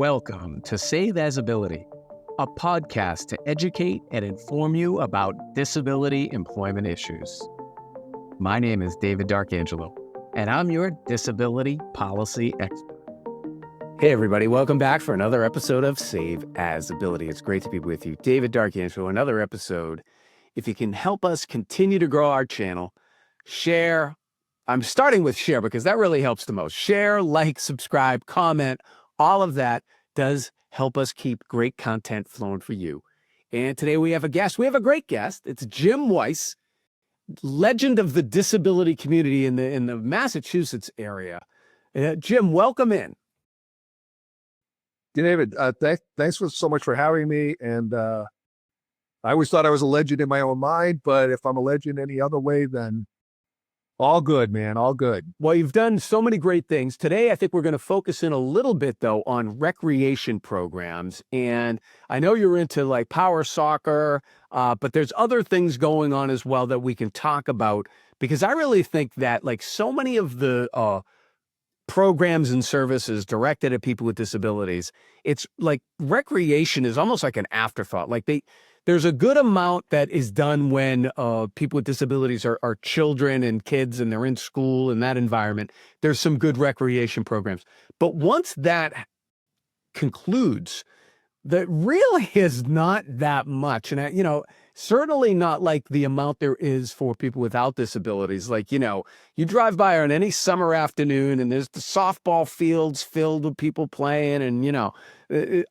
Welcome to Save As Ability, a podcast to educate and inform you about disability employment issues. My name is David D'Arcangelo, and I'm your disability policy expert. Hey everybody, welcome back for another episode of Save As Ability. It's great to be with you. David D'Arcangelo, another episode. If you can help us continue to grow our channel, share. I'm starting with share because that really helps the most. Share, like, subscribe, comment, all of that does help us keep great content flowing for you. And today we have a guest. We have a great guest. It's Jim Wice, legend of the disability community in the Massachusetts area. Jim, welcome in. David, thanks so much for having me. And I always thought I was a legend in my own mind, but if I'm a legend any other way, then all good, man, all good. Well, you've done so many great things. Today, I think we're going to focus in a little bit, though, on recreation programs. And I know you're into like power soccer, but there's other things going on as well that we can talk about, because I really think that like so many of the programs and services directed at people with disabilities, it's like recreation is almost like an afterthought. Like there's a good amount that is done when people with disabilities are children and kids and they're in school in that environment. There's some good recreation programs. But once that concludes, that really is not that much. And, certainly not like the amount there is for people without disabilities. Like, you drive by on any summer afternoon and there's the softball fields filled with people playing and,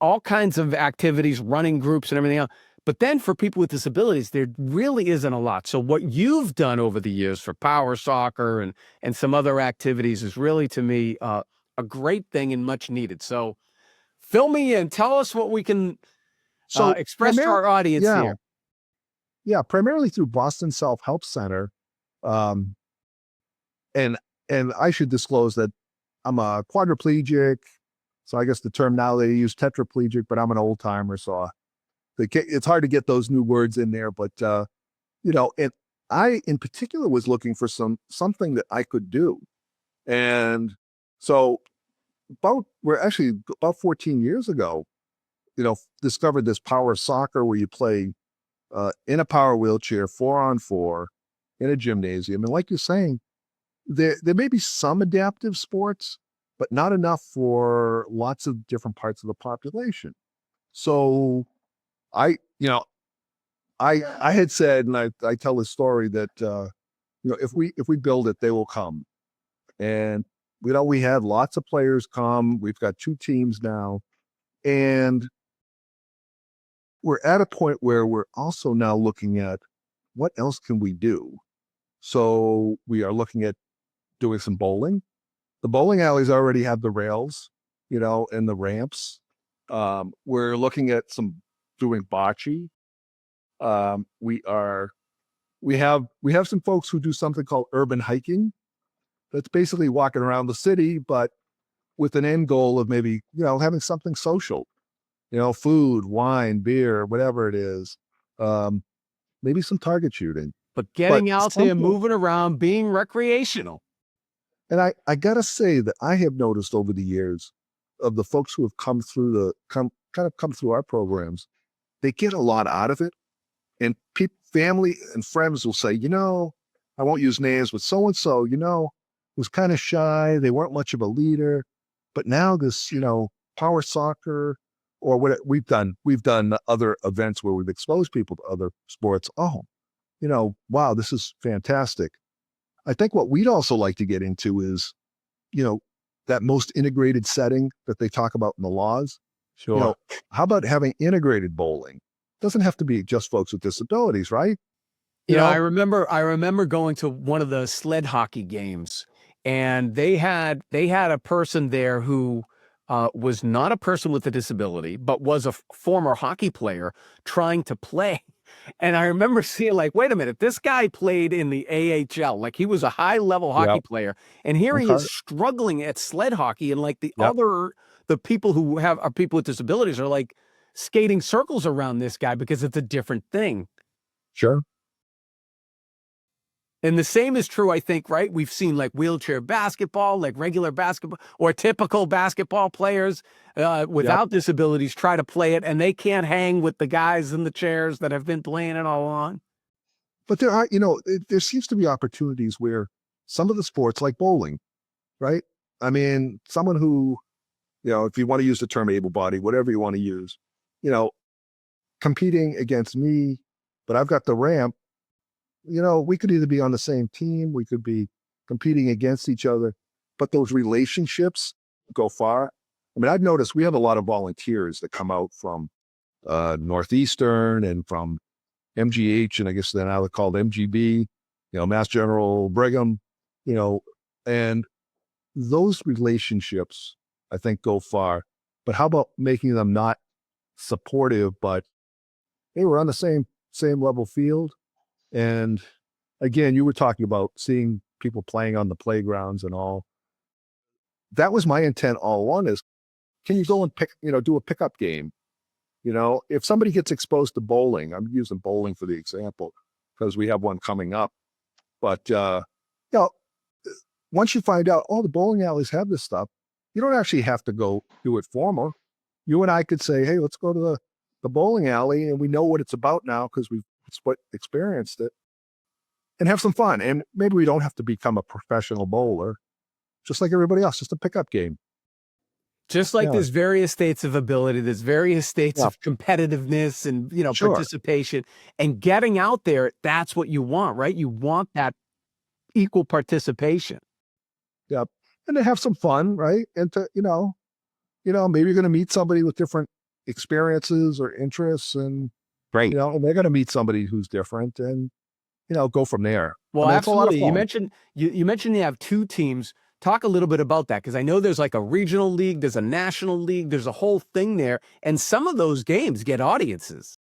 all kinds of activities, running groups and everything else. But then for people with disabilities, there really isn't a lot. So what you've done over the years for power soccer and some other activities is really, to me, a great thing and much needed. So fill me in. Tell us what we can express to our audience here. Yeah, primarily through Boston Self-Help Center. And I should disclose that I'm a quadriplegic. So I guess the term now they use tetraplegic, but I'm an old timer. So it's hard to get those new words in there, but, and I in particular was looking for something that I could do. And so about 14 years ago, discovered this power soccer where you play in a power wheelchair, 4-on-4 in a gymnasium. And like you're saying, there may be some adaptive sports, but not enough for lots of different parts of the population. So I had said, and I tell this story that, if we build it, they will come. And, we had lots of players come. We've got 2 teams now. And we're at a point where we're also now looking at what else can we do? So we are looking at doing some bowling. The bowling alleys already have the rails, and the ramps. We're looking at doing bocce. We have some folks who do something called urban hiking. That's basically walking around the city, but with an end goal of maybe, having something social, food, wine, beer, whatever it is, maybe some target shooting. But getting out there, moving around, being recreational. And I gotta say that I have noticed over the years of the folks who have come through come through our programs, they get a lot out of it. And family and friends will say, I won't use names, but so-and-so, was kind of shy. They weren't much of a leader, but now this, power soccer or what we've done other events where we've exposed people to other sports. Oh, wow, this is fantastic. I think what we'd also like to get into is, that most integrated setting that they talk about in the laws. Sure. How about having integrated bowling? Doesn't have to be just folks with disabilities, right? I remember going to one of the sled hockey games, and they had a person there who was not a person with a disability, but was a former hockey player trying to play. And I remember seeing like, wait a minute, this guy played in the AHL, like he was a high level hockey player. And here he is struggling at sled hockey. And like the people who are people with disabilities are like skating circles around this guy because it's a different thing. Sure. And the same is true, I think, right? We've seen like wheelchair basketball, like regular basketball or typical basketball players Yep. without disabilities try to play it, and they can't hang with the guys in the chairs that have been playing it all along. But there are, there seems to be opportunities where some of the sports, like bowling, right? I mean, someone who, if you want to use the term able-bodied, whatever you want to use, you know, competing against me, but I've got the ramp, we could either be on the same team, we could be competing against each other, but those relationships go far. I mean, I've noticed we have a lot of volunteers that come out from Northeastern and from MGH, and I guess they're now called MGB, Mass General Brigham, you know, and those relationships, I think, go far. But how about making them not supportive, but hey, we're on the same level field. And again, you were talking about seeing people playing on the playgrounds and all. That was my intent all along is, can you go and do a pickup game? If somebody gets exposed to bowling, I'm using bowling for the example because we have one coming up. But, once you find out, the bowling alleys have this stuff, you don't actually have to go do it formal. You and I could say, hey, let's go to the bowling alley, and we know what it's about now because we've experienced it, and have some fun. And maybe we don't have to become a professional bowler, just like everybody else, just a pickup game. Just like Yeah. there's various states of ability, there's various states Yeah. of competitiveness and, Sure. participation, and getting out there, that's what you want, right? You want that equal participation. Yeah. And to have some fun, right? And to, maybe you're going to meet somebody with different experiences or interests, and, Right. and they're going to meet somebody who's different, and, go from there. Well, I mean, it's a lot of absolutely. You fun. mentioned you mentioned you have 2 teams. Talk a little bit about that because I know there's like a regional league, there's a national league, there's a whole thing there, and some of those games get audiences.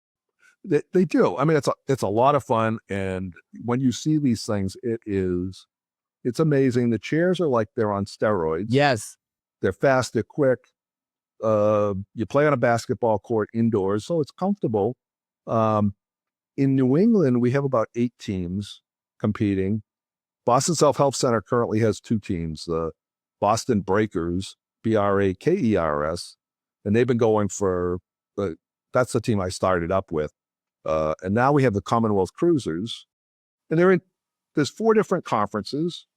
They do. I mean, it's a lot of fun. And when you see these things, it's amazing. The chairs are like they're on steroids. Yes. They're fast, they're quick. You play on a basketball court indoors, so it's comfortable. In New England, we have about 8 teams competing. Boston Self-Help Center currently has 2 teams, the Boston Breakers, Brakers, and they've been going for, that's the team I started up with. And now we have the Commonwealth Cruisers, and there's 4 different conferences.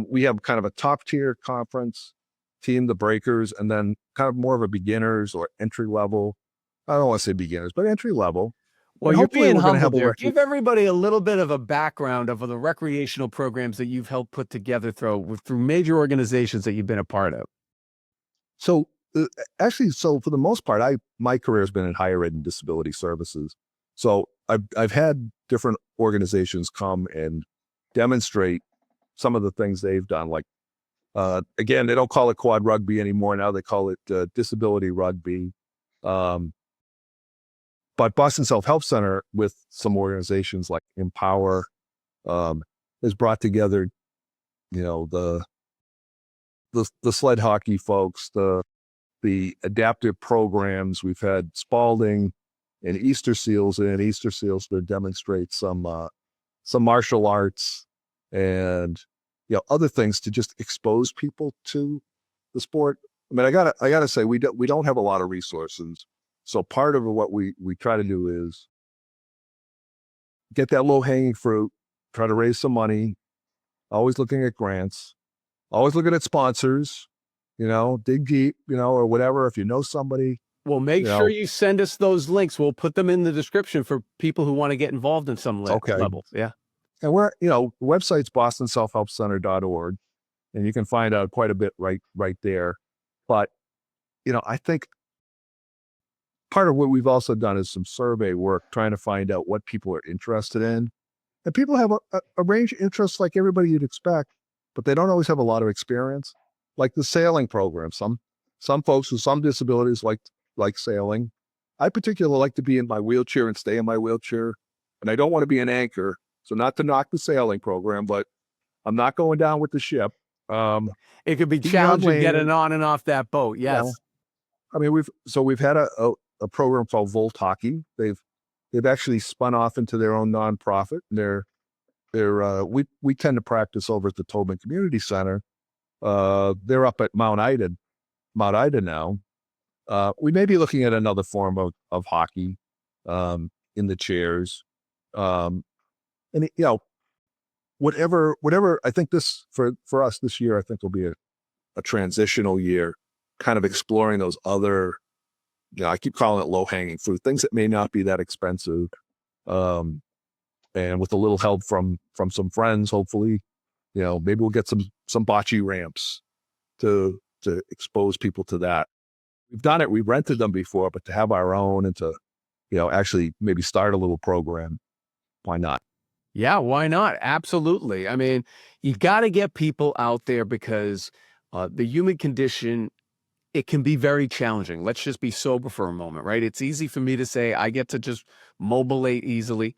We have kind of a top tier conference team, the Breakers, and then kind of more of a beginners or entry level. I don't want to say beginners, but entry level. Well, And you're hopefully being we're going to humble have there. Give everybody a little bit of a background of the recreational programs that you've helped put together through major organizations that you've been a part of. So actually, for the most part, my career has been in higher ed and disability services. So I've had different organizations come and demonstrate some of the things they've done. Like, again, they don't call it quad rugby anymore. Now they call it disability rugby. But Boston Self-Help Center, with some organizations like Empower, has brought together, the sled hockey folks, the adaptive programs. We've had Spalding and Easter Seals to demonstrate some martial arts and other things to just expose people to the sport. I mean, I gotta say we don't have a lot of resources. So part of what we try to do is get that low hanging fruit, try to raise some money, always looking at grants, always looking at sponsors, dig deep, or whatever. If you know somebody, Well, make sure you send us those links. We'll put them in the description for people who want to get involved in some okay. level. Yeah. And we're, the website's bostonselfhelpcenter.org, and you can find out quite a bit right there. But, I think part of what we've also done is some survey work, trying to find out what people are interested in. And people have a range of interests like everybody you'd expect, but they don't always have a lot of experience. Like the sailing program. Some folks with some disabilities like sailing. I particularly like to be in my wheelchair and stay in my wheelchair. And I don't want to be an anchor. So not to knock the sailing program, but I'm not going down with the ship. It could be keep me on challenging lane. getting on and off that boat. Yes. I mean, we've had a program called Volt Hockey. They've actually spun off into their own nonprofit. And we tend to practice over at the Tobin Community Center. They're up at Mount Ida now. We may be looking at another form of hockey in the chairs. And whatever, I think this for us this year, I think will be a transitional year, kind of exploring those other, I keep calling it low hanging fruit, things that may not be that expensive. And with a little help from some friends, hopefully, maybe we'll get some bocce ramps to expose people to that. We've done it. We've rented them before, but to have our own and to, actually maybe start a little program, why not? Yeah, why not? Absolutely. I mean, you got to get people out there because the human condition, it can be very challenging. Let's just be sober for a moment, right? It's easy for me to say I get to just mobilate easily.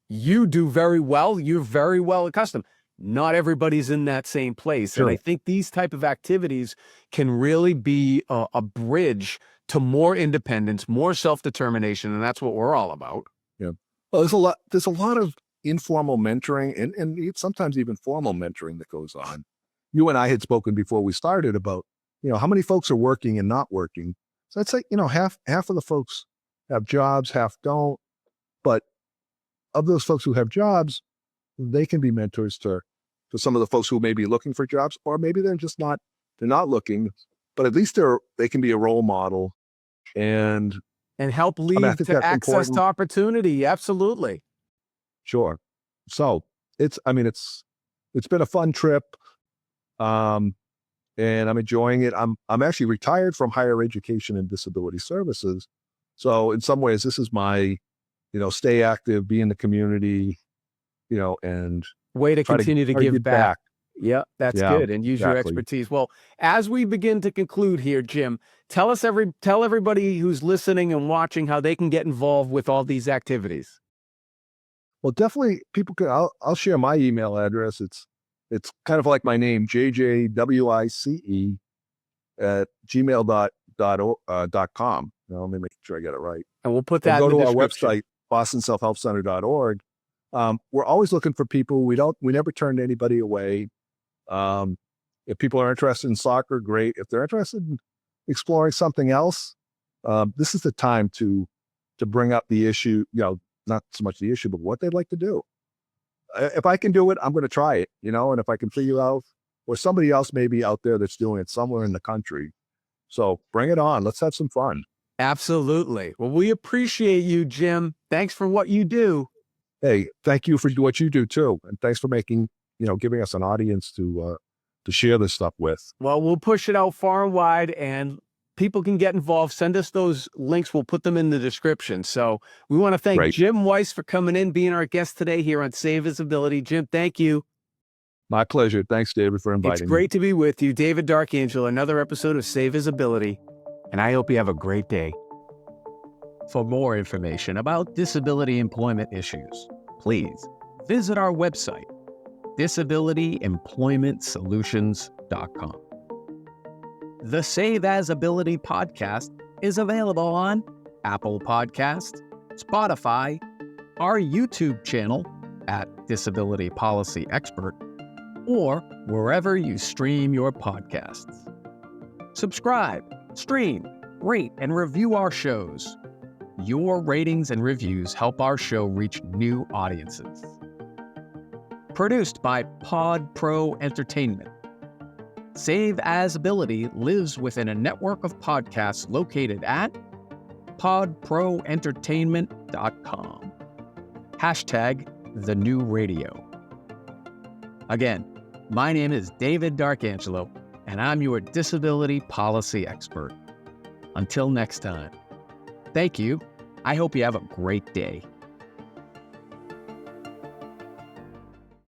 You do very well. You're very well accustomed. Not everybody's in that same place. Sure. And I think these type of activities can really be a bridge to more independence, more self-determination, and that's what we're all about. Yeah. Well, there's a lot of informal mentoring and sometimes even formal mentoring that goes on. You and I had spoken before we started about, how many folks are working and not working. So I'd say, half of the folks have jobs, half don't. But of those folks who have jobs, they can be mentors to some of the folks who may be looking for jobs, or maybe they're not looking, but at least they can be a role model and help lead I think to that's access important. to opportunity. Absolutely. Sure. So it's been a fun trip. And I'm enjoying it. I'm actually retired from higher education and disability services. So in some ways, this is my, stay active, be in the community, and Way to continue to give back. Yeah, that's Yeah, good. And use your exactly. expertise. Well, as we begin to conclude here, Jim, tell everybody who's listening and watching how they can get involved with all these activities. Well, definitely people can, I'll share my email address. It's kind of like my name, JJWICE at gmail.com. Let me make sure I get it right. And we'll put Or that go in the to our description. website, bostonselfhelpcenter.org. We're always looking for people. We never turn anybody away. If people are interested in soccer, great. If they're interested in exploring something else, this is the time to bring up the issue, not so much the issue, but what they'd like to do. If I can do it, I'm going to try it, and if I can figure out, or somebody else may be out there that's doing it somewhere in the country. So bring it on. Let's have some fun. Absolutely. Well, we appreciate you, Jim. Thanks for what you do. Hey, thank you for what you do too. And thanks for giving us an audience to share this stuff with. Well, we'll push it out far and wide, and people can get involved. Send us those links. We'll put them in the description. So we want to thank Great. Jim Wice for coming in, being our guest today here on Save Visibility. Jim, thank you. My pleasure. Thanks, David, for inviting me. It's great to be with you. David Darkangel, another episode of Save Visibility, and I hope you have a great day. For more information about disability employment issues, please visit our website, disabilityemploymentsolutions.com. The Save As Ability podcast is available on Apple Podcasts, Spotify, our YouTube channel at Disability Policy Expert, or wherever you stream your podcasts. Subscribe, stream, rate, and review our shows. Your ratings and reviews help our show reach new audiences. Produced by Pod Pro Entertainment. Save As Ability lives within a network of podcasts located at podproentertainment.com. #TheNewRadio. Again, my name is David Darkangelo, and I'm your disability policy expert. Until next time, thank you. I hope you have a great day.